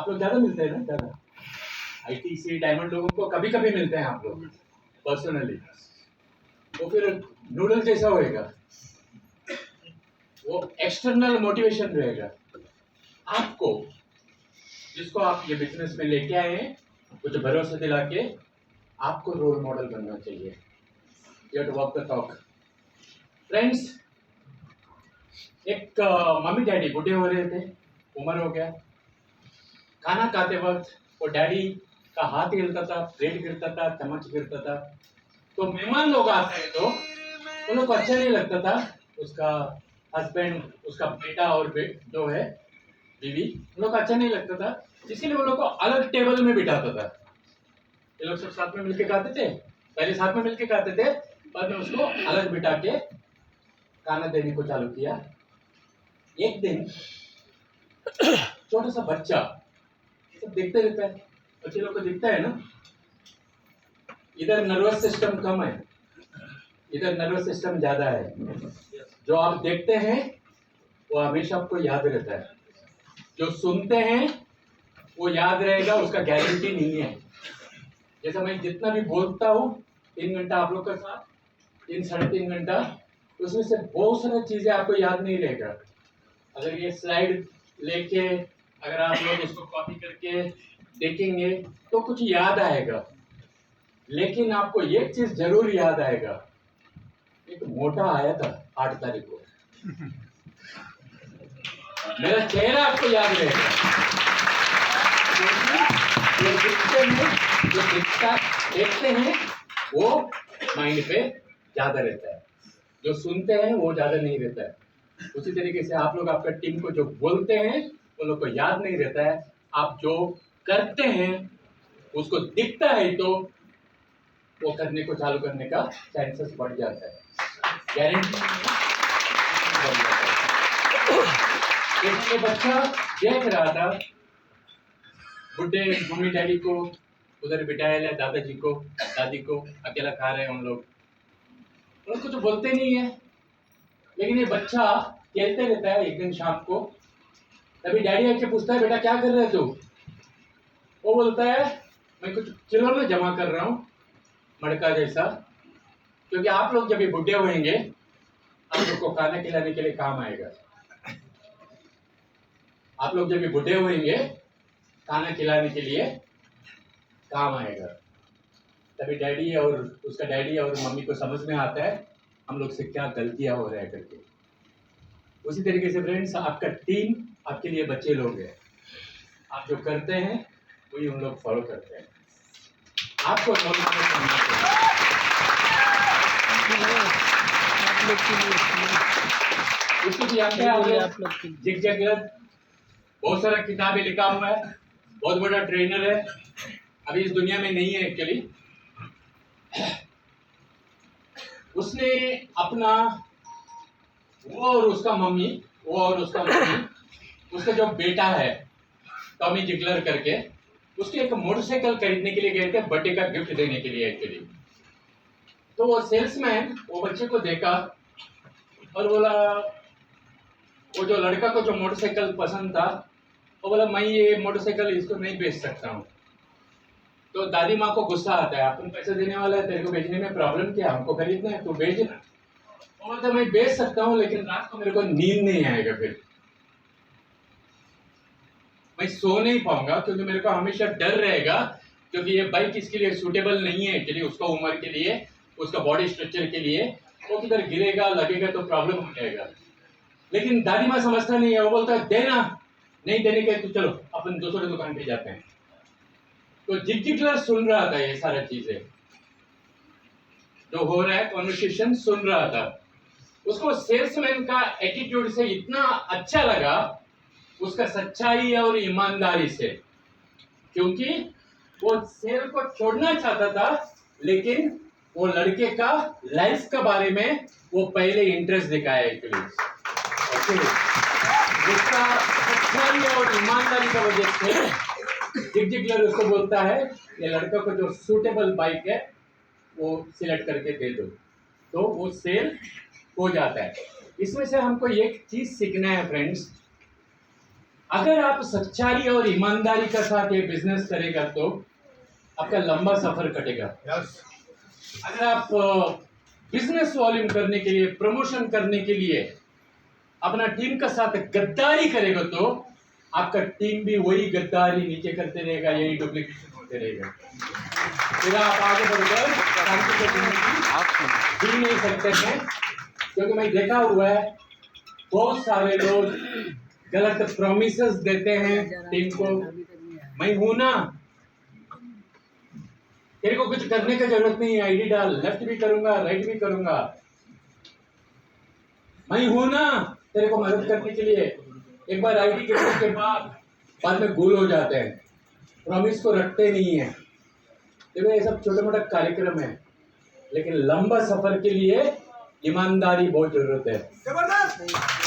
आप लोग ज़्यादा मिलते हैं ना, ज़्यादा आईटीसी डायमंड लोगों को कभी कभी मिलते हैं आप लोग पर्सनली, तो फिर नूडल जैसा होएगा, वो एक्सटर्नल मोटिवेशन रहेगा आपको, जिसको आप ये बिजनेस में लेके आए हैं, कुछ भरोसा दिला के आपको रोल मॉडल बनना चाहिए। You have to walk the talk. Friends, एक मम्मी डैडी बूढ़े हो रहे थे, उम्र हो गया, खाना खाते वक्त वो डैडी का हाथ हिलता था, प्लेट गिरता था, चम्मच गिरता था, तो मेहमान लोग आते हैं तो उन लोग को अच्छा नहीं लगता था, उसका हस्बैंड, उसका बेटा और जो है बीवी, उन लोग को अच्छा नहीं लगता था, इसीलिए वो लोग को अलग टेबल में बिठाता था। ये लोग सब साथ में मिलके खाते थे, पहले साथ में मिलके खाते थे, बाद में उसको अलग बिठा के खाना देने को चालू किया। एक दिन छोटा सा बच्चा, सब देखते रहता है, बच्चे लोग को दिखता है ना, इधर नर्वस सिस्टम कम है, इधर नर्वस सिस्टम ज्यादा है। जो आप देखते हैं वो हमेशा आपको याद रहता है, जो सुनते हैं वो याद रहेगा, उसका गारंटी नहीं है। जैसा मैं जितना भी बोलता हूँ 3 घंटा आप लोग के साथ, 3-3.5 घंटा, उसमें से बहुत सारी चीजें आपको याद नहीं रहेगा। अगर ये स्लाइड लेके अगर आप लोग इसको कॉपी करके देखेंगे तो कुछ याद आएगा, लेकिन आपको एक चीज जरूर याद आएगा, एक मोटा आया था 8 तारीख को, मेरा चेहरा आपको याद रहेगा। जो देखते हैं वो माइंड पे ज्यादा रहता है, जो सुनते हैं वो ज्यादा नहीं रहता है। उसी तरीके से आप लोग आपका टीम को जो बोलते हैं वो लोग को याद नहीं रहता है, आप जो करते हैं उसको दिखता है तो वो करने को चालू करने का चांसेस बढ़ जाता है, गारंटी बढ़ जाता है। इसलिए बच्चा देख रहा था बुढ़े मम्मी डैडी को उधर बिठाया है, दादाजी को दादी को, अकेला खा रहे हैं हम लोग, उनको तो बोलते नहीं है, लेकिन ये बच्चा खेलते रहता है। एक दिन शाम को तभी डैडी आके पूछता है, बेटा क्या कर रहे तू? वो बोलता है, मैं कुछ खिलौने जमा कर रहा हूँ मड़का जैसा, क्योंकि आप लोग जब भी बुढ़े होंगे आप लोग को खाना खिलाने के लिए काम आएगा। आप लोग जब भी बुढ़े होंगे खाना खिलाने के लिए काम आएगा। तभी डैडी और उसका डैडी और मम्मी को समझ में आता है हम लोग से क्या गलतियां हो रहा है करके। उसी तरीके से फ्रेंड्स, आपका टीम आपके लिए बच्चे लोग हैं, आप जो करते हैं वही हम लोग फॉलो करते हैं। आपको उसको जानते हैं आप लोग, जिग जगत बहुत सारा किताबें लिखा हुआ है, बहुत बड़ा ट्रेनर है, अभी इस दुनिया में नहीं है एक्चुअली। उसने अपना वो और उसका मम्मी उसका जो बेटा है टॉमी जिगलर करके, उसके एक मोटरसाइकिल खरीदने के लिए गए थे, बर्थडे का गिफ्ट देने के लिए एक्चुअली। तो वो सेल्समैन वो बच्चे को देखा और बोला, वो जो लड़का को जो मोटरसाइकिल पसंद था वो बोला, मैं ये मोटरसाइकिल इसको नहीं बेच सकता हूँ। तो दादी माँ को गुस्सा आता है, अपन पैसे देने वाला है, तेरे को बेचने में प्रॉब्लम क्या, हमको खरीदना है, तू बेचना। वो बोलता मैं बेच सकता हूँ, लेकिन रात को मेरे को नींद नहीं आएगा, फिर मैं सो नहीं पाऊंगा, क्योंकि मेरे को हमेशा डर रहेगा, क्योंकि ये बाइक इसके लिए सूटेबल नहीं है एक्चुअली, उसका उम्र के लिए, उसका बॉडी स्ट्रक्चर के लिए। वो किधर गिरेगा लगेगा तो प्रॉब्लम हो जाएगा। लेकिन दादी माँ समझता नहीं है, वो बोलता है देना, नहीं देने के तो चलो अपन दूसरे दुकान पे जाते हैं। तो जिगलर सुन रहा था ये सारा चीजें जो हो रहा है, कॉन्वर्सेशन सुन रहा था। उसको सेल्समैन का एटीट्यूड से इतना अच्छा लगा, उसका सच्चाई और ईमानदारी से, क्योंकि वो सेल को छोड़ना चाहता था, लेकिन वो लड़के का लाइफ के बारे में वो पहले इंटरेस्ट दिखाया एक्चुअली। उसका सच्चाई और ईमानदारी की वजह से जिगलर उसको बोलता है, ये लड़का को जो सूटेबल बाइक है वो सिलेक्ट करके दे दो, तो वो सेल हो जाता है। इसमें से हमको एक चीज सीखना है फ्रेंड्स, अगर आप सच्चाई और ईमानदारी के साथ ये बिजनेस करेगा तो आपका लंबा सफर कटेगा। अगर आप बिजनेस वॉल्यूम करने के लिए, प्रमोशन करने के लिए अपना टीम के साथ गद्दारी करेगा तो आपका टीम भी वही गद्दारी नीचे करते रहेगा, यही डुप्लीकेशन होते रहेगा। फिर आप आगे बढ़कर शांति से जिंदगी जी नहीं सकते हैं। क्योंकि मैं देखा हुआ है बहुत सारे लोग गलत प्रॉमिसेस देते हैं टीम को। मैं हूं ना, तेरे को कुछ करने की जरूरत नहीं है, आईडी डाल, लेफ्ट भी करूंगा राइट भी करूंगा, मैं हूं ना तेरे को मदद करने के लिए। एक बार आईडी करने के बाद में भूल हो जाते हैं, प्रॉमिस को रखते नहीं है। देखो ये सब छोटे मोटे कार्यक्रम है, लेकिन लंबा सफर के लिए ईमानदारी बहुत जरूरत है।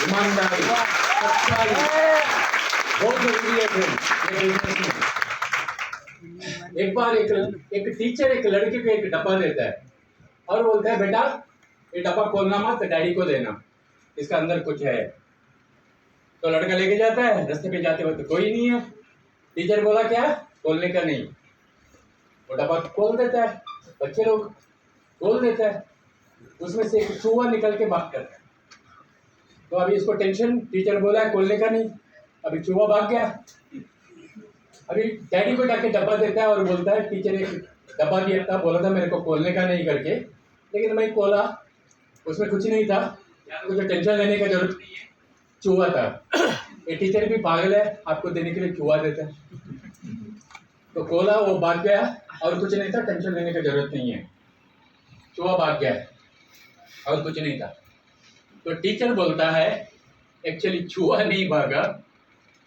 ईमानदारी, सच्चाई बहुत जरूरी है फिर। एक बार एक टीचर एक लड़के को एक डब्बा देता है और बोलता है बेटा ये डब्बा खोलना मत, डैडी को देना, इसका अंदर कुछ है। तो लड़का लेके जाता है, रास्ते पे जाते वक्त कोई नहीं है। टीचर बोला क्या, खोलने का नहीं। वो डब्बा खोल देता है, बच्चे लोग खोल देता है, उसमें से एक चूहा निकल के भाग करता है। तो अभी इसको टेंशन, टीचर बोला है खोलने का नहीं, अभी चूहा भाग गया। अभी डैडी को जाके डब्बा देता है और बोलता है टीचर एक डब्बा दिया था, बोला था मेरे को खोलने का नहीं करके, लेकिन मैं खोला, उसमें कुछ नहीं था, कुछ टेंशन लेने का जरूरत नहीं है, चूहा था। ये टीचर भी पागल है, आपको देने के लिए चूहा देता है। तो खोला, वो भाग गया और कुछ नहीं था, टेंशन लेने की जरूरत नहीं है, चूहा भाग गया और कुछ नहीं था। तो टीचर बोलता है एक्चुअली चूहा नहीं भागा,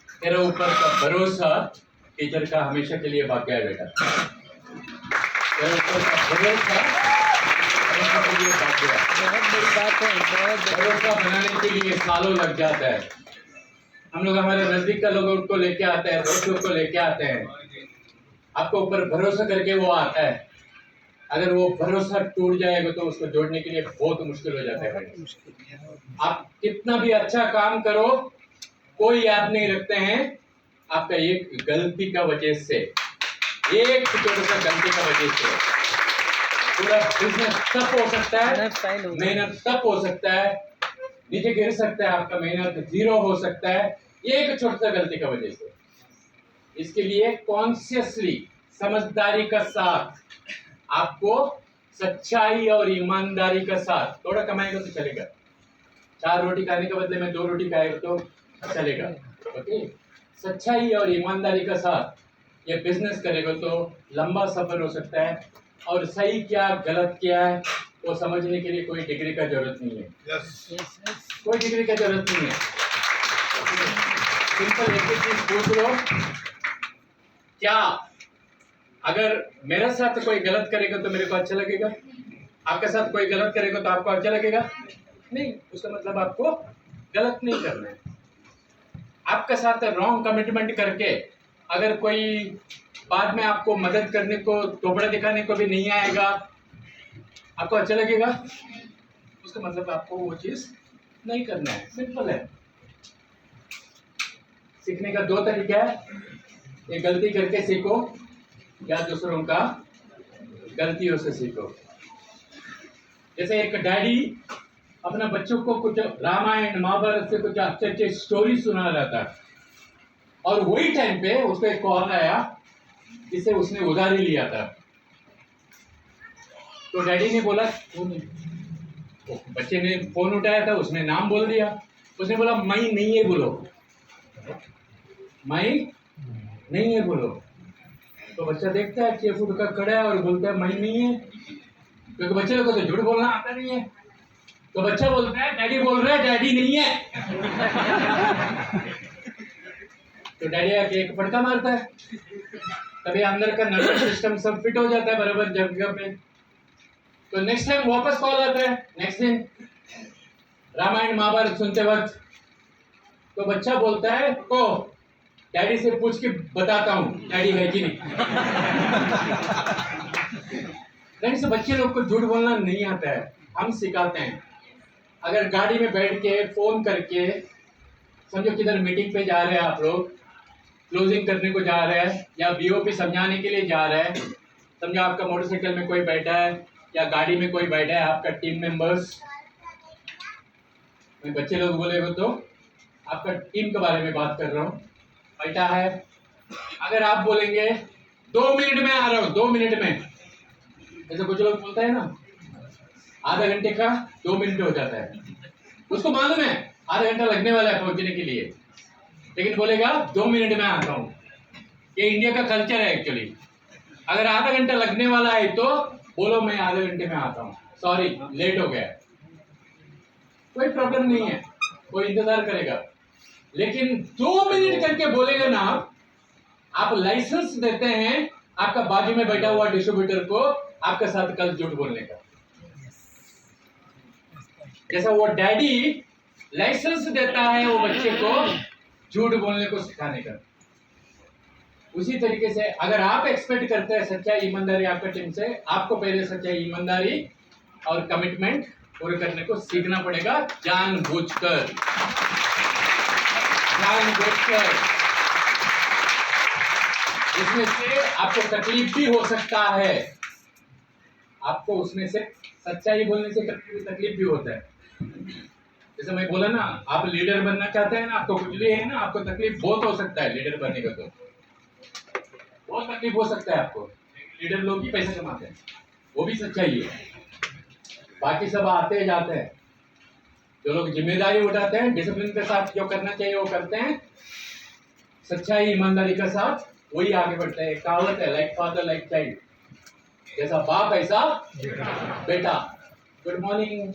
तेरे ऊपर का भरोसा टीचर का हमेशा के लिए भाग गया बेटा, तेरे ऊपर का भरोसा हमेशा के लिए भाग गया। बहुत बड़ी बात है, भरोसा बनाने के लिए सालों लग जाता है। हम लोग हमारे नजदीक का लोगों को लेके आते हैं, दोस्तों को लेके आते हैं, आपको ऊपर भरोसा करके वो आता है। अगर वो भरोसा टूट जाएगा तो उसको जोड़ने के लिए बहुत मुश्किल हो जाता है। आप कितना भी अच्छा काम करो, कोई याद नहीं रखते हैं आपका एक गलती का वजह से, एक छोटा सा गलती का वजह से पूरा बिजनेस तब हो सकता है, मेहनत तब हो सकता है, नीचे गिर सकता है, आपका मेहनत जीरो हो सकता है एक छोटा सा गलती का वजह से। इसके लिए कॉन्शियसली, समझदारी का साथ, आपको सच्चाई और ईमानदारी का साथ, थोड़ा कमाएगा तो चलेगा, 4 रोटी खाने के बदले में 2 रोटी खाएगा तो चलेगा, ओके। सच्चाई और ईमानदारी का साथ ये बिजनेस करेगा तो लंबा सफर हो सकता है, और सही क्या गलत क्या है वो समझने के लिए कोई डिग्री का जरूरत नहीं है। कोई डिग्री का जरूरत नहीं है। सिंपल एक ही चीज पूछ लो, क्या अगर मेरे साथ कोई गलत करेगा तो मेरे को अच्छा लगेगा, आपके साथ कोई गलत करेगा तो आपको अच्छा लगेगा नहीं, उसका मतलब आपको गलत नहीं करना है। आपके साथ रॉन्ग कमिटमेंट करके अगर कोई बाद में आपको मदद करने को, टोपड़ा दिखाने को भी नहीं आएगा, आपको अच्छा लगेगा, उसका मतलब आपको वो चीज नहीं करना है। सिंपल है। सीखने का 2 तरीका है, एक गलती करके सीखो या दूसरों का गलतियों से सीखो। जैसे एक डैडी अपना बच्चों को कुछ रामायण महाभारत से कुछ अच्छे अच्छे स्टोरी सुना रहा था, और वही टाइम पे उसको एक कॉल आया जिसे उसने उधारी लिया था। तो डैडी ने बोला, बच्चे ने फोन उठाया था, उसने नाम बोल दिया, उसने बोला मैं नहीं है बोलो, मैं नहीं है बोलो। तो बच्चा देखता है 6 फुट का खड़ा है और बोलता है मैं नहीं है, क्योंकि बच्चे लोग को तो झूठ बोलना आता नहीं है। तो बच्चा बोलता है डैडी बोल रहा है डैडी नहीं है। तो डैडी आके एक फटका मारता है, तभी अंदर का नर्वस सिस्टम सब फिट हो जाता है बराबर जगह पे। तो नेक्स्ट टाइम वापस कॉल आता है, नेक्स्ट दिन रामायण महाभारत सुनते वक्त, तो बच्चा बोलता है को डैडी से पूछ के बताता हूँ डैडी है कि नहीं। से बच्चे लोग को झूठ बोलना नहीं आता है, हम सिखाते हैं। अगर गाड़ी में बैठ के फोन करके समझो किधर मीटिंग पे जा रहे हैं आप लोग, क्लोजिंग करने को जा रहे हैं या बीओपी समझाने के लिए जा रहे हैं। समझो आपका मोटरसाइकिल में कोई बैठा है या गाड़ी में कोई बैठा है, आपका टीम मेंबर्स, मैं बच्चे लोग बोलेगा तो आपका टीम के बारे में बात कर रहा हूँ, बैठा है। अगर आप बोलेंगे 2 मिनट में आ रहा हूँ, 2 मिनट में, जैसे कुछ लोग बोलते हैं ना आधा घंटे का 2 मिनट हो जाता है, उसको मालूम है आधा घंटा लगने वाला है पहुंचने के लिए, लेकिन बोलेगा 2 मिनट में आता हूँ। ये इंडिया का कल्चर है एक्चुअली। अगर आधा घंटा लगने वाला है तो बोलो मैं आधे घंटे में आता हूँ, सॉरी लेट हो गया, कोई प्रॉब्लम नहीं है, कोई इंतजार करेगा। लेकिन 2 मिनट करके बोलेगा ना, आप लाइसेंस देते हैं आपका बाजू में बैठा हुआ डिस्ट्रीब्यूटर को आपके साथ कल झूठ बोलने का। जैसा वो डैडी लाइसेंस देता है वो बच्चे को झूठ बोलने को सिखाने का, उसी तरीके से अगर आप एक्सपेक्ट करते हैं सच्चाई ईमानदारी आपका टीम से, आपको पहले सच्चाई ईमानदारी और कमिटमेंट पूरे करने को सीखना पड़ेगा, जानबूझकर। इसमें से आपको तकलीफ भी हो सकता है, आपको उसमें से सच्चाई बोलने से तकलीफ भी होता है। जैसे मैं बोला ना, आप लीडर बनना चाहते हैं ना, आपको कुछ भी है ना, आपको तकलीफ बहुत हो सकता है लीडर बनने का, तो बहुत तकलीफ हो सकता है आपको। लीडर लोग ही पैसे कमाते हैं, वो भी सच्चाई है। बाकी सब आते जाते हैं, जो लोग जिम्मेदारी उठाते हैं, डिसिप्लिन के साथ जो करना चाहिए वो करते हैं, सच्चाई ईमानदारी के साथ, वही आगे बढ़ते हैं। कहावत है, लाइक फादर लाइक चाइल्ड, जैसा बाप ऐसा बेटा। Good morning.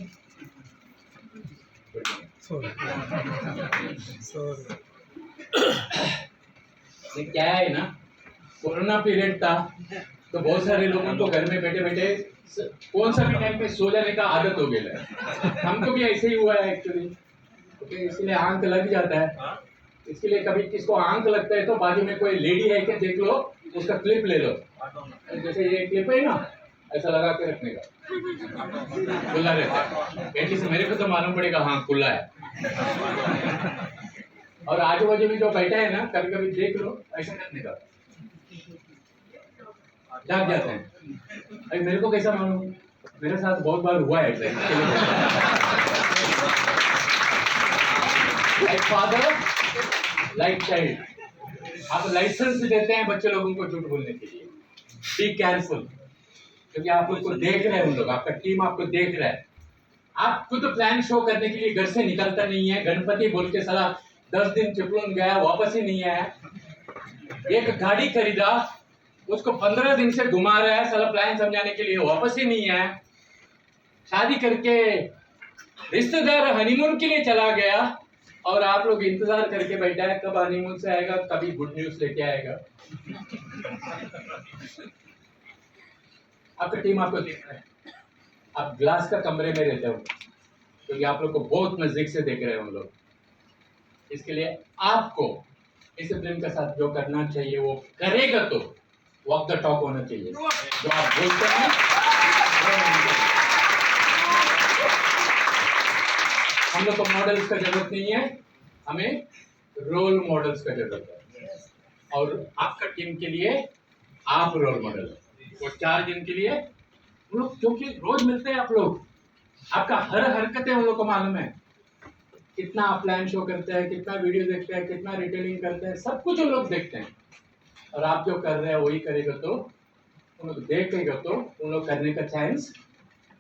क्या है ना, कोरोना पीरियड था तो बहुत सारे लोगों को घर में बैठे बैठे कौन सा भी टाइम पे सो जाने का आदत हो गया है। हमको भी ऐसे ही हुआ है एक्चुअली, क्योंकि इसलिए आंख लग जाता है। इसके लिए कभी किसको आंख लगता है तो बाजू में कोई लेडी है क्या देख लो, उसका क्लिप ले लो। जैसे ये क्लिप है ना, ऐसा लगा के रखने का, खुला रहता है। एटलीस्ट मेरे को तो मालूम पड़ेगा हाँ खुला है। और आजू बाजू में जो बैठा है ना, कभी कभी देख लो, ऐसा करने का, जाग जाते हैं। अरे मेरे को कैसा मालूम, मेरे साथ बहुत बार हुआ है ऐसा। लाइक फादर लाइक चाइल्ड, आप लाइसेंस देते हैं बच्चे लोगों को झूठ बोलने के लिए। बी केयरफुल, क्योंकि आप उनको देख रहे हैं, उन लोग आपका टीम आपको देख रहा है। आप खुद प्लान शो करने के लिए घर से निकलता नहीं है, गणपति बोल के साला 10 दिन चिपलून गया, वापस ही नहीं आया। एक गाड़ी खरीदा, उसको 15 दिन से घुमा रहा है साला प्लान समझाने के लिए, वापस ही नहीं आया। शादी करके रिश्तेदार हनीमून के लिए चला गया और आप लोग इंतजार करके बैठा है कब हनीमून से आएगा, कभी गुड न्यूज लेके आएगा। आपका टीम आपको देख रहा है, आप ग्लास का कमरे में रहते हो क्योंकि आप लोग को बहुत नजदीक से देख रहे हैं उन लोग। इसके लिए आपको डिसिप्लिन के साथ जो करना चाहिए वो करेगा, तो वॉक द टॉक होना चाहिए। जो आप बोलते हैं हम लोग को मॉडल्स का जरूरत नहीं है, हमें रोल मॉडल्स का जरूरत है। और आपका टीम के लिए आप रोल मॉडल है। वो 4 दिन के लिए हम लोग, क्योंकि रोज मिलते हैं आप लोग, आपका हर हरकतें उन लोग को मालूम है। कितना आप प्लान शो करते हैं, कितना वीडियो देखते हैं, कितना रिटेलिंग करते हैं, सब कुछ उन लोग देखते हैं। और आप जो कर रहे हैं वही करेगा तो उन लोग देखेगा तो उन लोग करने का चांस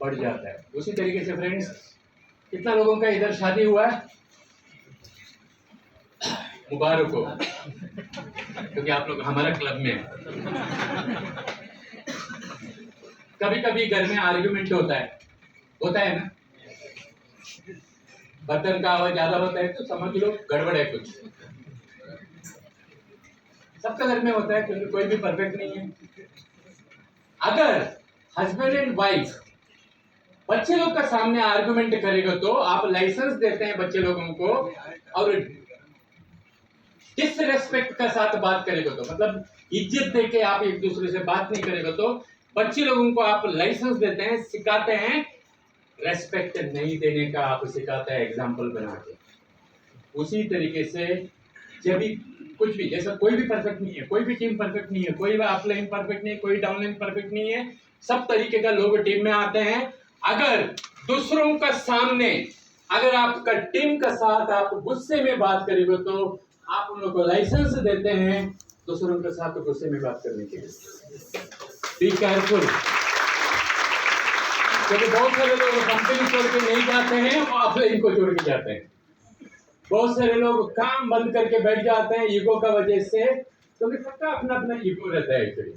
बढ़ जाता है। उसी तरीके से फ्रेंड्स, कितना लोगों का इधर शादी हुआ है, मुबारक हो, क्योंकि आप लोग हमारा क्लब में हैं। कभी कभी घर में आर्ग्यूमेंट होता है ना, बर्तन का आवाज ज्यादा होता है तो समझ लो गड़बड़ है कुछ। सबका घर में होता है, क्योंकि कोई भी परफेक्ट नहीं है। अगर हस्बैंड एंड वाइफ बच्चे लोग का सामने आर्गुमेंट करेगा तो आप लाइसेंस देते हैं बच्चे लोगों को, और डिसरेस्पेक्ट का साथ बात करेगा तो, मतलब इज्जत देके आप एक दूसरे से बात नहीं करेगा तो बच्चे लोगों को आप लाइसेंस देते हैं, सिखाते हैं। रेस्पेक्ट नहीं देने का आप सिखाते हैं एग्जाम्पल बना के। उसी तरीके से जब भी कुछ भी, जैसा कोई भी परफेक्ट नहीं है, कोई भी टीम परफेक्ट नहीं है, कोई अपलाइन परफेक्ट नहीं है, कोई डाउनलाइन परफेक्ट नहीं है, सब तरीके का लोग टीम में आते हैं। अगर दूसरों का सामने, अगर आपका टीम का साथ आप गुस्से में बात करेंगे तो आप उन लोगों को लाइसेंस देते हैं दूसरों के साथ गुस्से में बात करने के लिए। बी केयरफुल, क्योंकि बहुत सारे लोग कंपनी छोड़ के नहीं जाते हैं, वो अपलाइन को छोड़ के जाते हैं। बहुत सारे लोग काम बंद करके बैठ जाते हैं ईगो का वजह से, क्योंकि सबका अपना अपना ईगो रहता है एक्चुअली।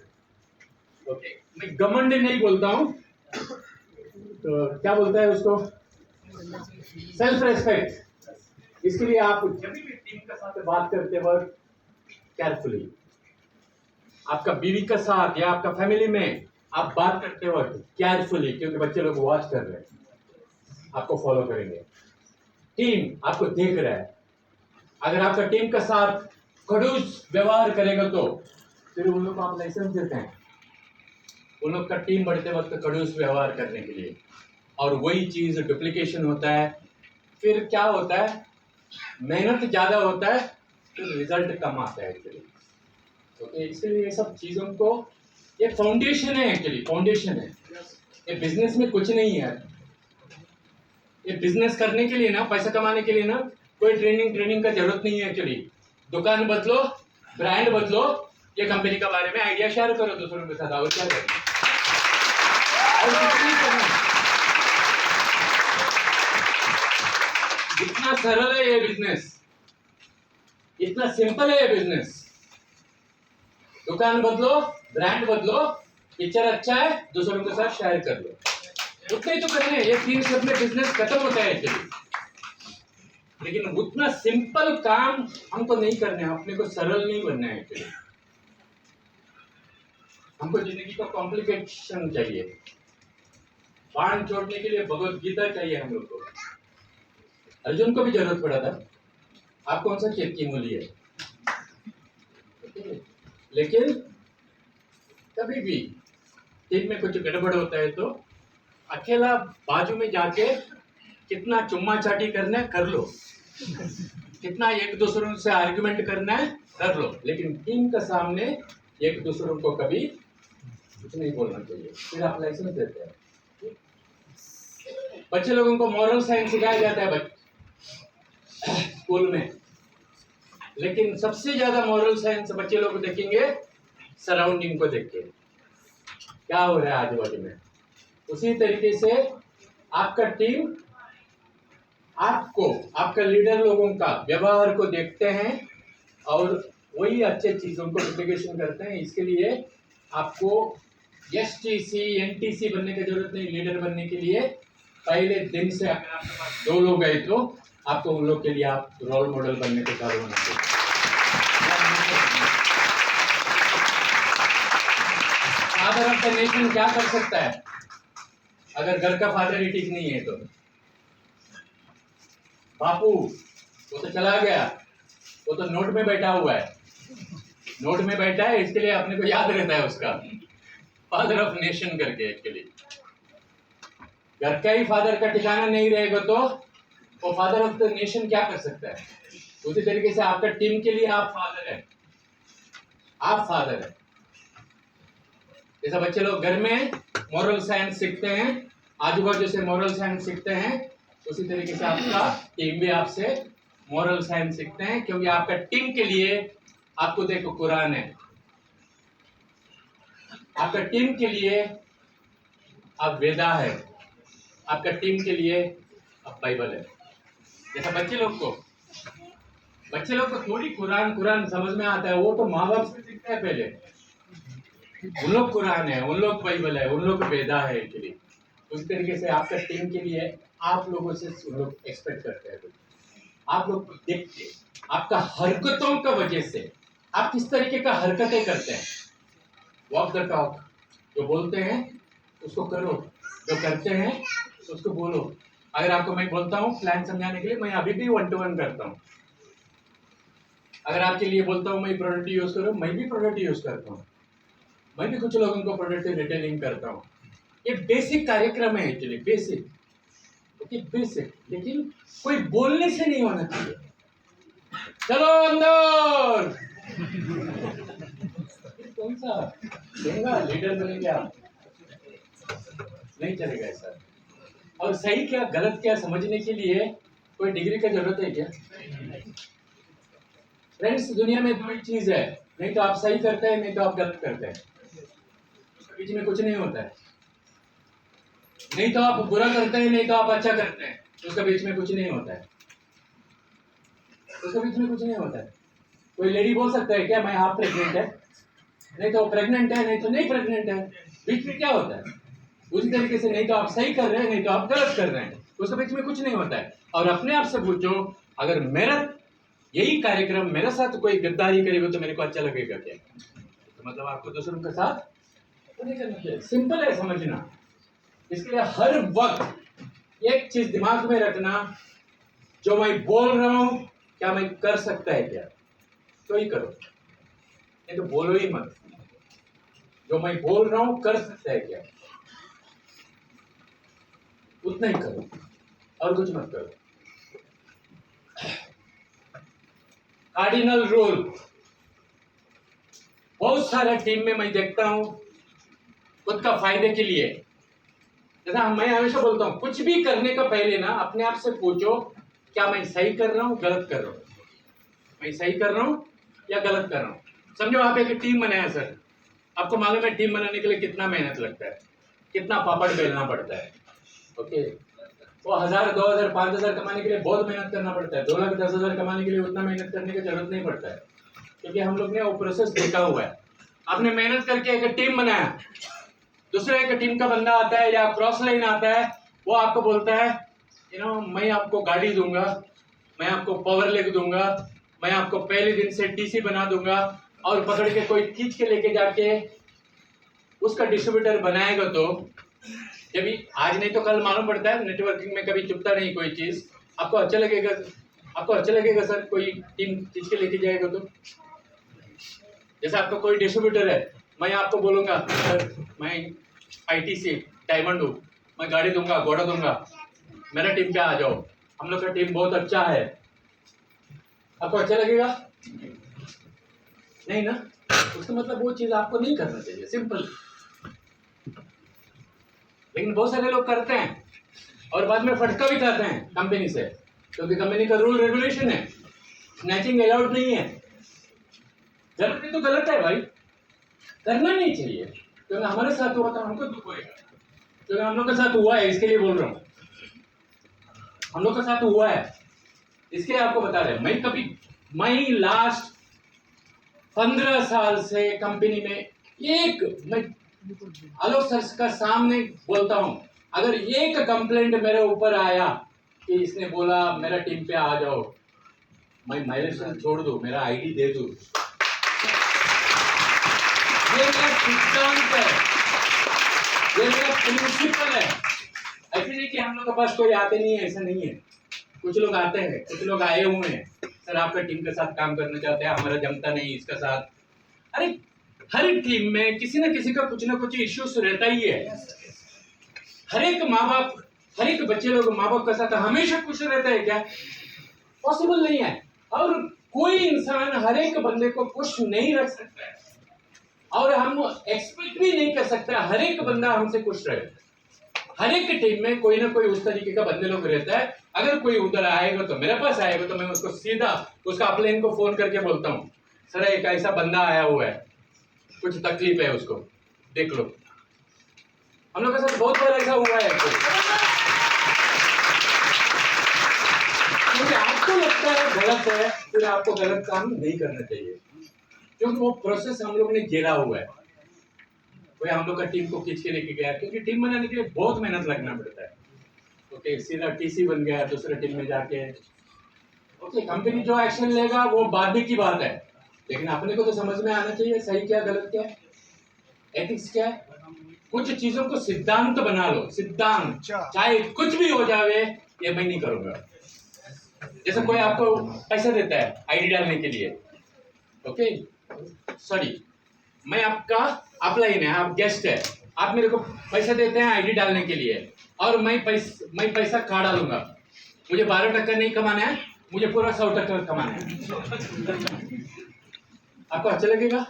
ओके, मैं घमंड नहीं बोलता हूँ, तो क्या बोलता है उसको, सेल्फ रेस्पेक्ट। इसके लिए आप जब भी टीम के साथ बात करते वक्त केयरफुली, आपका बीवी का साथ या आपका फैमिली में आप बात करते वक्त केयरफुली, क्योंकि बच्चे लोग वॉच कर रहे हैं, आपको फॉलो करेंगे, टीम आपको देख रहा है। अगर आपका टीम का साथ खड़ूस व्यवहार करेगा तो फिर उन लोग को आप लाइसेंस देते हैं, उन लोग का टीम बढ़ते वक्त खड़ूस व्यवहार करने के लिए, और वही चीज डुप्लीकेशन होता है। फिर क्या होता है, मेहनत ज्यादा होता है, फिर रिजल्ट कम आता है एक्चुअली। ओके, इसलिए ये सब चीजों को, ये फाउंडेशन है एक्चुअली, फाउंडेशन है। ये बिजनेस में कुछ नहीं है। ये बिजनेस करने के लिए ना, पैसा कमाने के लिए ना, कोई ट्रेनिंग का जरूरत नहीं है एक्चुअली। दुकान बदलो, ब्रांड बदलो, ये कंपनी के बारे में आइडिया शेयर करो दूसरों के साथ, और क्या करें, और कुछ नहीं करना। इतना सरल है ये बिजनेस, इतना सिंपल है ये बिजनेस। दुकान बदलो, ब्रांड बदलो, पिक्चर अच्छा है, दूसरों के साथ शेयर कर लो, उतना ही तो करने हैं। ये 3 शब्द में बिजनेस खत्म होता है एक्चुअली। लेकिन उतना सिंपल काम हमको नहीं करना है, अपने को सरल नहीं बनना है एक्चुअली। हमको जिंदगी का कॉम्प्लिकेशन चाहिए। बाण छोड़ने के लिए भगवत गीता चाहिए हम लोग को। अर्जुन को भी जरूरत पड़ा था, आप कौन सा खेत की मूली है, लेकिन कभी भी टीम में कुछ गड़बड़ होता है तो अकेला बाजू में जाके कितना चुम्मा चाटी करना है कर लो, कितना एक दूसरों से आर्गुमेंट करना है कर लो, लेकिन टीम के सामने एक दूसरों को कभी कुछ नहीं बोलना चाहिए। फिर आप लाइसेंस देते हैं। बच्चे लोगों को मॉरल साइंस सिखाया जाता है स्कूल में, लेकिन सबसे ज्यादा मॉरल साइंस बच्चे लोग देखेंगे सराउंडिंग को देख के, क्या हो रहा है आजू बाजू में। उसी तरीके से आपका टीम आपको, आपका लीडर लोगों का व्यवहार को देखते हैं और वही अच्छे चीजों को डुप्लीकेशन करते हैं। इसके लिए आपको एसटीसी एनटीसी बनने की जरूरत नहीं। लीडर बनने के लिए पहले दिन से अगर आपके पास 2 लोग गए तो आपको उन लोग के लिए आप रोल मॉडल बनने के चालू होना चाहिए। फादर ऑफ द नेशन क्या कर सकता है अगर घर का फादर ही ठीक नहीं है तो? बापू वो तो चला गया, वो तो नोट में बैठा हुआ है, नोट में बैठा है, इसके लिए अपने को याद रहता है उसका फादर ऑफ नेशन करके। एक्चुअली घर का ही फादर का ठिकाना नहीं रहेगा तो वो फादर ऑफ द नेशन क्या कर सकता है? उसी तरीके से आपका टीम के लिए आप फादर है, आप फादर है। जैसा बच्चे लोग घर में मॉरल साइंस सीखते हैं, आजू बाजू से मॉरल साइंस सीखते हैं, उसी तरीके से आपका टीम भी आपसे मॉरल साइंस सीखते हैं, क्योंकि आपका टीम के लिए आपको देखो कुरान है, आपका टीम के लिए आप वेदा है, आपका टीम के लिए अब बाइबल है। जैसा बच्चे लोग को थोड़ी कुरान समझ में आता है, वो तो माँ बाप से सीखते हैं पहले। उन लोग कुरान है, उन लोग बाइबल है, उन लोग वेदा है एक्चुअली। उस तरीके से आपका टीम के लिए आप लोगों से उन लोग एक्सपेक्ट करते हैं। आप लोग को देख के, आपका हरकतों का वजह से आप किस तरीके का हरकतें करते हैं, वॉक द टॉक, जो बोलते हैं उसको करो, जो करते हैं उसको बोलो। अगर आपको मैं बोलता हूँ प्लान समझाने के लिए, मैं अभी भी 1-to-1 करता हूँ। अगर आपके लिए बोलता हूँ मैं प्रोडक्ट यूज करो, मैं भी प्रोडक्ट यूज करता हूँ। मैं भी कुछ लोगों को प्रोडक्ट रिटेलिंग करता हूँ। ये बेसिक कार्यक्रम है एक्चुअली, बेसिक, ओके बेसिक, लेकिन कोई बोलने से नहीं होना चाहिए। चलो अंदर। कौन सा देगा लीडर बनेंगे आप? नहीं चलेगा ऐसा। और सही क्या गलत क्या समझने के लिए कोई डिग्री की जरूरत है क्या? फ्रेंड्स, दुनिया में दो ही चीज है, नहीं तो आप सही करते हैं, नहीं तो आप गलत करते हैं। उसके बीच में कुछ नहीं होता है। नहीं तो आप बुरा करते हैं, नहीं तो आप अच्छा करते हैं, उसके बीच में कुछ नहीं होता है। उसके बीच में कुछ नहीं होता है। कोई लेडी बोल सकता है क्या मैं हाफ प्रेग्नेंट है, नहीं तो प्रेग्नेंट है, नहीं तो नहीं प्रेग्नेंट है, बीच में क्या होता है? उसी तरीके से नहीं तो आप सही कर रहे हैं, नहीं तो आप गलत कर रहे हैं, उसके बीच में कुछ नहीं होता है। और अपने आप से पूछो, अगर मेरा यही कार्यक्रम मेरे साथ कोई गद्दारी करेगा तो मेरे को अच्छा लगेगा क्या? तो मतलब आपको दूसरों के साथ नहीं करना चाहिए। सिंपल है समझना। इसके लिए हर वक्त एक चीज दिमाग में रखना, जो मैं बोल रहा हूं क्या मैं कर सकता है क्या, तो ही करो, नहीं तो बोलो ही मत। जो मैं बोल रहा हूं कर सकता है क्या, उतना ही करो और कुछ मत करो। कार्डिनल रूल बहुत सारे टीम में मैं देखता हूं, खुद का फायदे के लिए। जैसा मैं हमेशा बोलता हूं, कुछ भी करने का पहले ना अपने आप से पूछो, क्या मैं सही कर रहा हूं गलत कर रहा हूं, मैं सही कर रहा हूं या गलत कर रहा हूं। समझो आप एक टीम बनाया सर, आपको मालूम है टीम बनाने के लिए कितना मेहनत लगता है, कितना पापड़ बेलना पड़ता है। ओके, वो 1000, 2000, 5000 कमाने के लिए बहुत मेहनत करना पड़ता है। 2,10,000 कमाने के लिए उतना मेहनत करने की जरूरत नहीं पड़ता है, क्योंकि हम लोग ने वो प्रोसेस देखा हुआ है। आपने मेहनत करके एक टीम बनाया, दूसरे एक टीम का बंदा आता है या क्रॉस लाइन आता है, वो आपको बोलता है मैं आपको गाड़ी दूंगा, मैं आपको पावर लेग दूंगा, मैं आपको पहले दिन से टीसी बना दूंगा, और पकड़ के कोई खींच के लेके जाके उसका डिस्ट्रीब्यूटर बनाएगा। तो जब आज नहीं तो कल मालूम पड़ता है, नेटवर्किंग में कभी चुपता नहीं कोई चीज। आपको अच्छा लगेगा सर कोई टीम खींच के लेके जाएगा तो। जैसे आपका कोई डिस्ट्रीब्यूटर है, मैं आपको बोलूंगा सर मैं आईटीसी डायमंड हूँ, मैं गाड़ी दूंगा, घोड़ा दूंगा, मेरा टीम पे आ जाओ, हम लोग का टीम बहुत अच्छा है। आपको अच्छा लगेगा? नहीं ना। उसका मतलब वो चीज आपको नहीं करना चाहिए, सिंपल। लेकिन बहुत सारे लोग करते हैं और बाद में फटका भी खाते हैं कंपनी से, क्योंकि कंपनी का रूल रेगुलेशन है, स्नैचिंग अलाउड नहीं है। गलत है तो गलत है भाई, करना नहीं चाहिए। क्योंकि हमारे साथ हुआ तो हमको दुख होएगा, क्योंकि हम लोग के साथ हुआ है, इसके लिए बोल रहा हूँ। हम लोग के साथ हुआ है, इसके आपको बता रहे। मैं लास्ट 15 साल से कंपनी में मैं आलोक सर का सामने बोलता हूं, अगर एक कंप्लेंट मेरे ऊपर आया कि इसने बोला मेरा टीम पे आ जाओ, मैं माइलेशन छोड़ दूं, मेरा आईडी दे दूं। ये मेरा सिद्धांत है, ये मेरा प्रिंसिपल है। ऐसे नहीं कि हम लोग के पास कोई आते नहीं है, ऐसा नहीं है। कुछ लोग आते हैं, कुछ लोग आए हुए हैं, सर आपका टीम के साथ काम करना चाहते हैं, हमारा जमता नहीं इसका साथ। अरे हर टीम में किसी न किसी का कुछ ना कुछ इश्यूज रहता ही है। हर एक माँ बाप, हर एक बच्चे लोग माँ बाप के साथ हमेशा खुश रहता है क्या? पॉसिबल नहीं है। और कोई इंसान हर एक बंदे को खुश नहीं रख सकता है, और हम एक्सपेक्ट भी नहीं कर सकते हर एक बंदा हमसे खुश रहे। हर एक टीम में कोई ना कोई उस तरीके का बंदे लोग रहता है। अगर कोई उधर आएगा तो मेरे पास आएगा तो मैं उसको सीधा उसका अपलाइन को फोन करके बोलता हूँ, सर एक ऐसा बंदा आया हुआ है, कुछ तकलीफ है, उसको देख लो। हम लोग के साथ बहुत बार ऐसा हुआ है। क्योंकि आपको लगता है गलत है, फिर आपको गलत काम नहीं करना चाहिए, क्योंकि वो प्रोसेस हम लोग ने झेला हुआ है। कोई हम लोग का टीम को खींच के लेके गया, क्योंकि टीम बनाने के लिए बहुत मेहनत लगना पड़ता है। ओके, सीधा टीसी बन गया दूसरे टीम में जाके। ओके, कंपनी जो एक्शन लेगा वो बाद की बात है, लेकिन अपने को तो समझ में आना चाहिए सही क्या गलत क्या है, एथिक्स क्या है। कुछ चीजों को सिद्धांत बना लो, सिद्धांत, चाहे कुछ भी हो जावे, ये मैं नहीं करूंगा। जैसे कोई आपको पैसा देता है आईडी डालने के लिए, ओके सॉरी मैं आपका अपलाइन है, आप गेस्ट है, आप मेरे को पैसा देते हैं आईडी डालने के लिए, और मैं पैसा खा डालूंगा। मुझे 12 टका नहीं कमाना है, मुझे पूरा 100 टका कमाना है। आपको अच्छा लगेगा?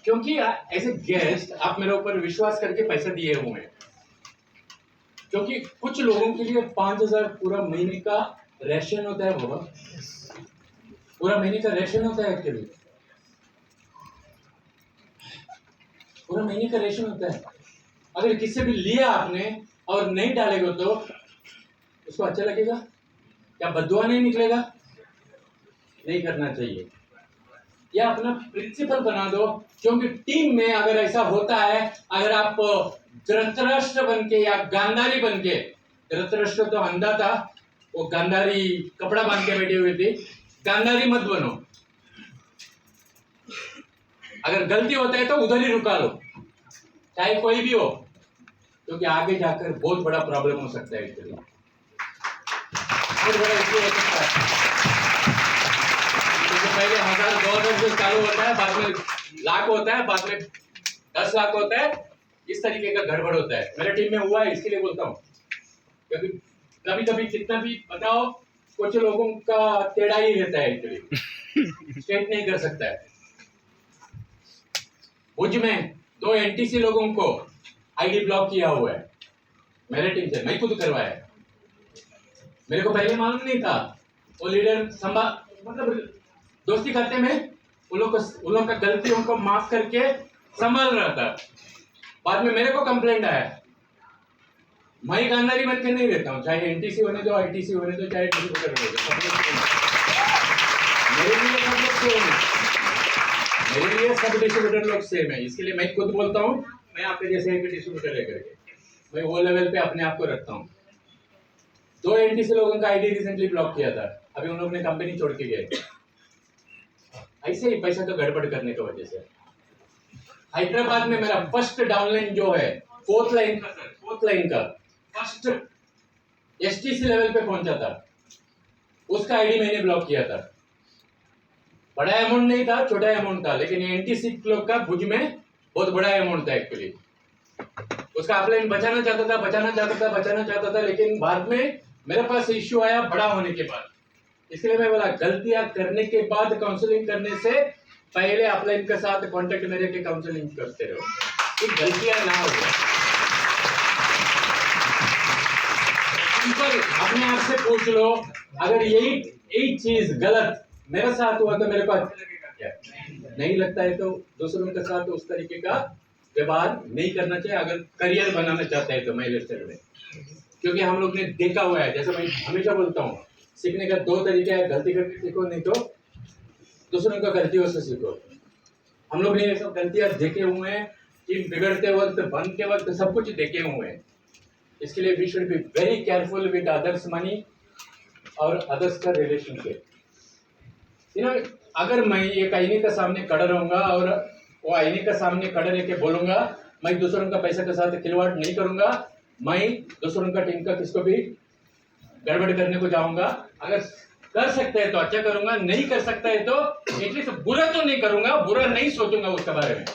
क्योंकि एज ए गेस्ट आप मेरे ऊपर विश्वास करके पैसा दिए हुए हैं। क्योंकि कुछ लोगों के लिए 5,000 पूरा महीने का रेशन होता है बाबा, पूरा महीने का रेशन होता है एक्चुअली, पूरा महीने का रेशन होता है। अगर किससे भी लिया आपने और नहीं डालेगा तो उसको अच्छा लगेगा? क्या बददुआ नहीं निकलेगा? नहीं करना चाहिए। या अपना प्रिंसिपल बना दो, क्योंकि टीम में अगर ऐसा होता है, अगर आप धृतराष्ट्र बन के या गांधारी बन के, धृतराष्ट्र तो अंधा था, वो गांधारी कपड़ा बांध के बैठी हुई थी, गांधारी मत बनो। अगर गलती होता है तो उधर ही रुका लो, चाहे कोई भी हो, क्योंकि आगे जाकर बहुत बड़ा प्रॉब्लम हो सकता है। इसलिए बहुत बड़ा इसलिए हो सकता है, क्योंकि पहले 1,000-2,000 से चालू होता है, बाद में लाख होता है, बाद में 10 लाख होता है। इस तरीके का गड़बड़ होता है। मेरे टीम में हुआ है, इसके लिए बोलता हूँ। क्योंकि कभी कभी कितना भी बताओ, कुछ लोगों का टेढ़ा ही रहता है, एक्चुअली स्ट्रेट नहीं कर सकता है। भुज में 2 एनटीसी लोगों को आईडी ब्लॉक किया हुआ है मेरे टीम से, मैं खुद करवाया। मेरे को पहले मालूम नहीं था। वो लीडर मतलब दोस्ती करते में उन लोगों का गलतियों को माफ करके संभाल रहा था। बाद में मेरे को कंप्लेंट आया। मैं गांधारी बन के नहीं रहता हूँ, चाहे एनटीसी होने दो, आईटीसी होने दो, चाहे डिस्ट्रीब्यूटर होने दो, मेरे लिए सब लोग सेम है। मेरे लिए सब डिस्ट्रीब्यूटर लोग सेम है। इसके लिए मैं खुद बोलता हूँ, मैं आपके जैसे एक डिस्ट्रीब्यूटर लेकर के मैं वो लेवल पे अपने आप को रखता हूँ। 2 एनटीसी लोगों का आईडी रिसेंटली ब्लॉक किया था, अभी उन लोगों ने कंपनी छोड़ के गए, ऐसे ही पैसा तो गड़बड़ करने की वजह से। हैदराबाद में मेरा फर्स्ट डाउनलाइन जो है, 4th लाइन का फर्स्ट एसटीसी लेवल पे पहुंचा था, उसका आईडी मैंने ब्लॉक किया था। बड़ा अमाउंट नहीं था, छोटा अमाउंट था, लेकिन एनटीसी लोग का भुज में बहुत बड़ा अमाउंट था एक्चुअली। उसका अपलाइन बचाना चाहता था, लेकिन बाद में मेरे पास इश्यू आया बड़ा होने के बाद। इसलिए मैं बोला, गलतियां करने के बाद काउंसलिंग करने से पहले अपलाइन के साथ कांटेक्ट में रह के काउंसलिंग करते रहो, कि गलतियां ना हो जाए। अपने आप से पूछ लो, अगर यही चीज गलत मेरे साथ हुआ तो मेरे को अच्छा लगेगा क्या? नहीं लगता है तो दूसरों के साथ उस तरीके का व्यवहार नहीं करना चाहिए, अगर करियर बनाना चाहते हैं तो महिला स्तर में। क्योंकि हम लोग ने देखा हुआ है, जैसे मैं हमेशा बोलता हूँ, सीखने का 2 तरीके हैं, गलती करके सीखो, नहीं तो दूसरों का गलतियों से सीखो। हम लोग ने ये सब गलतियां देखे हुए हैं, कि बिगड़ते वक्त, बनते वक्त सब कुछ देखे हुए हैं। इसके लिए we should be very careful with others money और अदर्स का रिलेशनशिप। अगर मैं एक आईने के सामने खड़ा रहूंगा और वो आईने के सामने खड़े रह के बोलूंगा, मैं दूसरों का पैसा के साथ खिलवाड़ नहीं करूंगा, मैं दूसरों का टीम का किसको भी गड़बड़ करने को जाऊंगा। अगर कर सकते हैं तो अच्छा करूंगा, नहीं कर सकता है तो एटलीस्ट बुरा तो नहीं करूंगा, बुरा नहीं सोचूंगा उसके बारे में।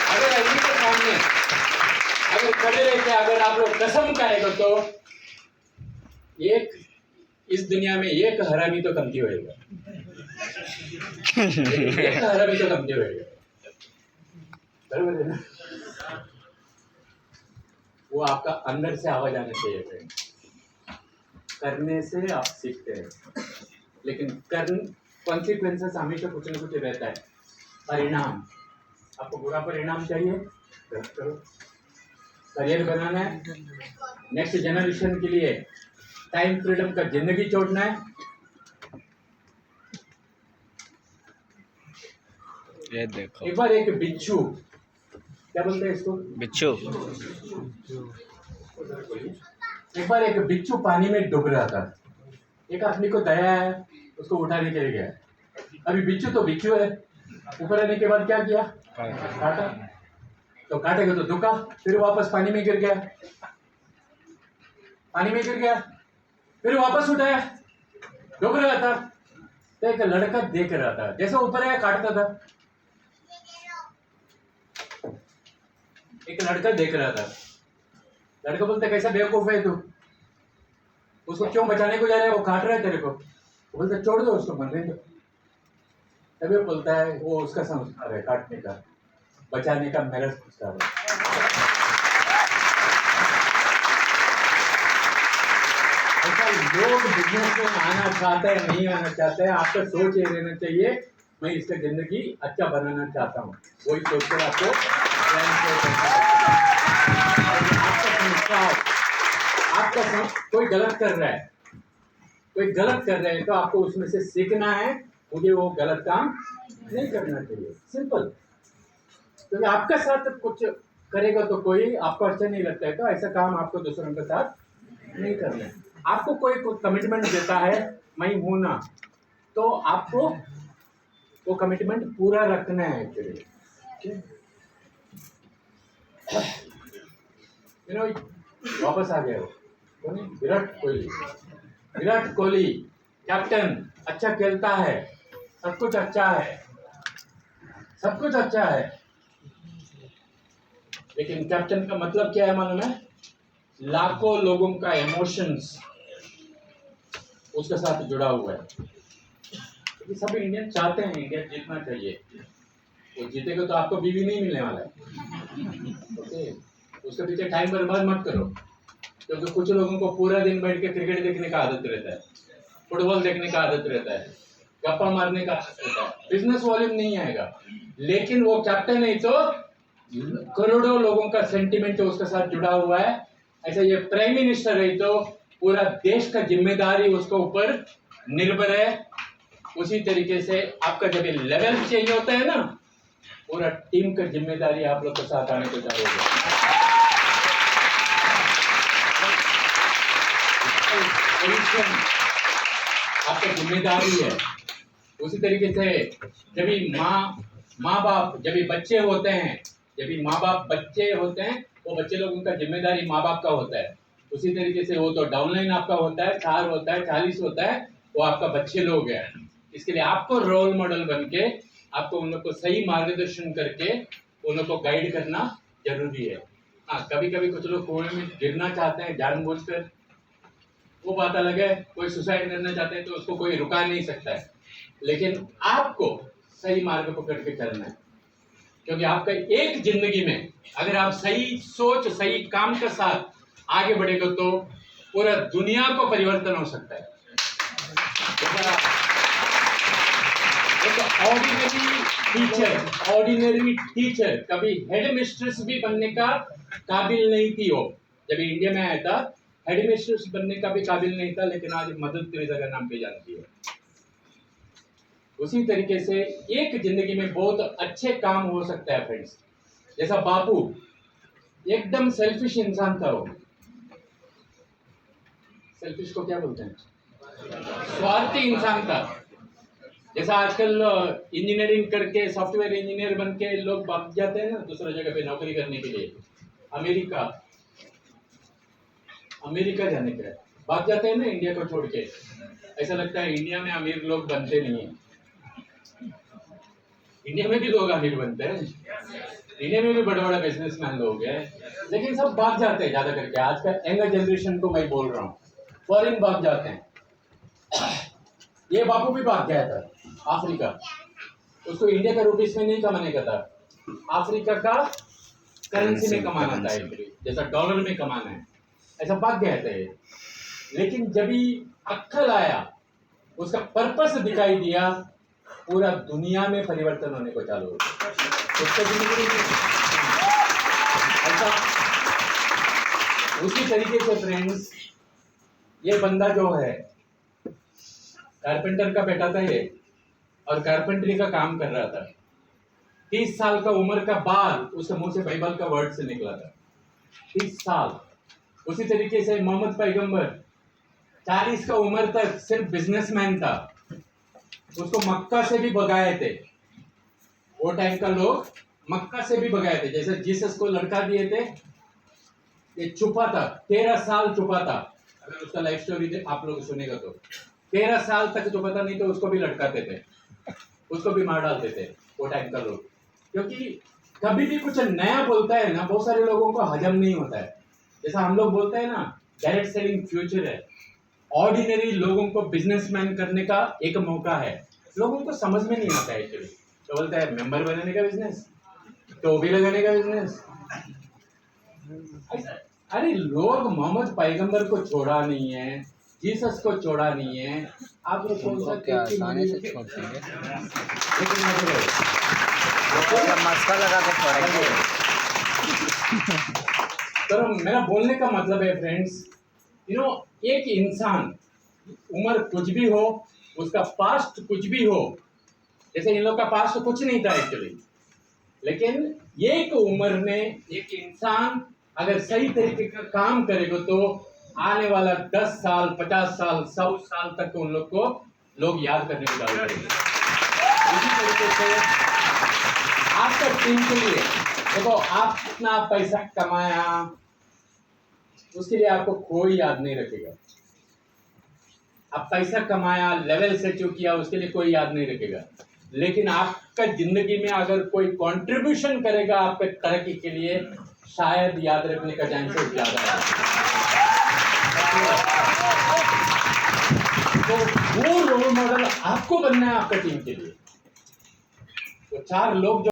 अगर आईने के सामने अगर खड़े रह के अगर आप लोग कसम खाएगा तो एक इस दुनिया में एक हरामी तो कमती होएगा, एक हरामी तो कमती होएगा, बराबर है ना? वो आपका अंदर से आवाज आना चाहिए फ्रेंड। करने से आप सीखते हैं, लेकिन कॉन्सिक्वेंसेस हमेशा कुछ ना कुछ रहता है। परिणाम, आपको बुरा परिणाम चाहिए, गलत करो। करियर बनाना है, नेक्स्ट जनरेशन के लिए टाइम फ्रीडम का जिंदगी छोड़ना है, ये देखो एक बार एक बिच्छू, क्या बोलते हैं इसको, बिच्छू, एक बार एक बिच्छू पानी में डूब रहा था। एक आदमी को दया है, उसको उठाने के लिए गया। अभी बिच्छू तो बिच्छू है, ऊपर आने के बाद क्या किया, काटा। तो काटेगा तो दुखा, फिर वापस पानी में गिर गया, फिर वापस उठाया, डूब रहा था। तो एक लड़का देख रहा था, जैसे ऊपर आया काटता था, एक लड़का देख रहा था। लड़का बोलता, कैसा बेवकूफ है तू, उसको क्यों बचाने को जा रहा है, वो काट रहा है तेरे को, वो बोलता छोड़ दो उसको, मरने दो। तभी वो बोलता है वो उसका संस्कार है काटने का, बचाने का मेरा संस्कार है। ऐसा लोग बिजनेस में आना चाहते हैं, नहीं आना चाहते हैं, आपका सोच ये रहना चाहिए मैं इसका जिंदगी अच्छा बनाना चाहता हूँ, वही सोचकर आपको आपका कोई गलत कर रहा है, कोई गलत कर रहे हैं तो आपको उसमें से सीखना है, मुझे वो गलत काम नहीं करना चाहिए, सिंपल। क्योंकि आपका साथ कुछ करेगा तो कोई आपको अच्छा नहीं लगता है तो ऐसा काम आपको दूसरों के साथ नहीं करना है। आपको कोई कमिटमेंट देता है मैं हूं ना, तो आपको वो कमिटमेंट पूरा रखना है एक्चुअली। वापस आ गया वो कौन है? विराट कोहली। विराट कोहली कैप्टन, अच्छा खेलता है, सब कुछ अच्छा है, सब कुछ अच्छा है, लेकिन कैप्टन का मतलब क्या है मालूम है? लाखों लोगों का इमोशंस उसके साथ जुड़ा हुआ है। क्योंकि सब इंडियन चाहते हैं इंडिया जीतना चाहिए, वो जीतेगा तो आपको बीवी नहीं मिलने वाला है, ओके? उसके पीछे टाइम बर्बाद मत करो, क्योंकि कुछ लोगों को पूरा दिन बैठ के क्रिकेट देखने का आदत रहता है, फुटबॉल देखने का आदत रहता है, गप्पा मारने का आदत रहता है, बिजनेस वॉल्यूम नहीं आएगा। लेकिन वो कैप्टन है तो करोड़ों लोगों का सेंटिमेंट उसके साथ जुड़ा हुआ है। ऐसा ये प्राइम मिनिस्टर है तो पूरा देश का जिम्मेदारी उसके ऊपर निर्भर है। उसी तरीके से आपका जब ये लेवल चेंज होता है ना, पूरा टीम का जिम्मेदारी आप लोग के साथ आने को चालू होगा। आपका जिम्मेदारी है। उसी तरीके से जब भी माँ बाप, जब भी बच्चे होते हैं, जब भी माँ बाप बच्चे होते हैं, वो बच्चे लोगों का जिम्मेदारी माँ बाप का होता है। उसी तरीके से वो तो डाउनलाइन आपका होता है, 4 होता है, 40 होता है, वो आपका बच्चे लोग हैं। इसके लिए आपको रोल मॉडल बन के आपको उन लोग को सही मार्गदर्शन करके उन लोग को गाइड करना जरूरी है। हाँ, कभी कभी कुछ लोग कुएं में गिरना चाहते हैं जानबूझकर, वो बात अलग है। कोई सुसाइड करना चाहते हैं तो उसको कोई रुका नहीं सकता है, लेकिन आपको सही मार्ग पकड़ के चलना है। क्योंकि आपका एक जिंदगी में अगर आप सही सोच, सही काम के साथ आगे बढ़ेगा तो पूरा दुनिया को परिवर्तन हो सकता है। ऑर्डिनरी टीचर कभी हेड मिस्ट्रेस भी बनने का काबिल नहीं थी। वो जब इंडिया में आया था हेड मिस्ट्रेस बनने का भी काबिल नहीं था, लेकिन आज मदर तेरेसा का नाम पे जानती है। उसी तरीके से एक जिंदगी में बहुत अच्छे काम हो सकता है फ्रेंड्स। जैसा बापू एकदम सेल्फिश इंसान था, वो सेल्फिश को क्या बोलते हैं, स्वार्थी इंसान था। जैसा आजकल इंजीनियरिंग करके सॉफ्टवेयर इंजीनियर बन के लोग भाग जाते हैं ना दूसरी जगह पे नौकरी करने के लिए, अमेरिका जाने के लिए भाग जाते हैं ना इंडिया को छोड़ के। ऐसा लगता है इंडिया में अमीर लोग बनते नहीं है। इंडिया में भी लोग अमीर बनते हैं, इंडिया में भी बड़े बड़े बिजनेसमैन लोग हैं, लेकिन सब भाग जाते हैं ज्यादा करके। आज का यंगर जनरेशन को मैं बोल रहा हूँ, फॉरेन भाग जाते हैं। ये बापू भी भाग गया था अफ्रीका, उसको इंडिया का रुपीस में नहीं कमाने का था, अफ्रीका का करेंसी में कमाना था, जैसा डॉलर में कमाना है, ऐसा भाग गया था ये। लेकिन जब ही अक्ल आया, उसका पर्पस दिखाई दिया, पूरा दुनिया में परिवर्तन होने को चालू हो गया। उसका जिंदगी ऐसा उसी तरीके से फ्रेंड्स, ये बंदा जो है कारपेंटर का बेटा था ये, और कारपेंटरी का काम कर रहा था। 30 साल का उम्र का बाद उसके मुंह से बाइबल का वर्ड से निकला था, 30 साल। उसी तरीके से मोहम्मद पैगंबर 40 का उम्र तक सिर्फ बिजनेसमैन था, उसको मक्का से भी भगाए थे। वो टाइम का लोग मक्का से भी भगाए थे। जैसे जीसस को लड़का दिए थे, ये छुपा था, 13 साल छुपा था। अगर उसका लाइफ स्टोरी आप लोग सुनेगा तो 13 साल तक छुपा था, नहीं तो उसको भी लटकाते थे, उसको भी मार डालते थे वो टाइम का लोग। क्योंकि कभी भी कुछ नया बोलता है ना, बहुत सारे लोगों को हजम नहीं होता है। जैसा हम लोग बोलते हैं ना, डायरेक्ट सेलिंग फ्यूचर है, ऑर्डिनरी लोगों को बिजनेसमैन करने का एक मौका है। लोगों को समझ में नहीं आता है एक्चुअली। तो बोलता है मेंबर बनाने का बिजनेस, टोपी लगाने का बिजनेस। अरे लोग मोहम्मद पैगंबर को छोड़ा नहीं है, जीसस को छोड़ा नहीं है। आप लोग कौन सा उनको क्या आसानी से छोड़ देंगे, मस्का लगा के छोड़ेंगे। तो मेरा बोलने का मतलब है फ्रेंड्स, एक इंसान उम्र कुछ भी हो, उसका पास्ट कुछ भी हो, जैसे इन लोग का पास्ट कुछ नहीं था एक्चुअली, लेकिन एक उम्र में एक इंसान अगर सही तरीके का काम करेगा तो आने वाला 10 साल, 50 साल, 100 साल तक उन लोग को लोग याद करने की बात करेंगे। इसी तरीके से आपका टीम के लिए देखो, आप कितना पैसा कमाया उसके लिए आपको कोई याद नहीं रखेगा। आप पैसा कमाया, लेवल से जो किया उसके लिए कोई याद नहीं रखेगा, लेकिन आपका जिंदगी में अगर कोई कंट्रीब्यूशन करेगा आपके तरक्की के लिए, शायद याद रखने का चांसेस ज्यादा है। तो वो रोल मॉडल आपको बनना है आपका टीम के लिए। तो 4 लोग जो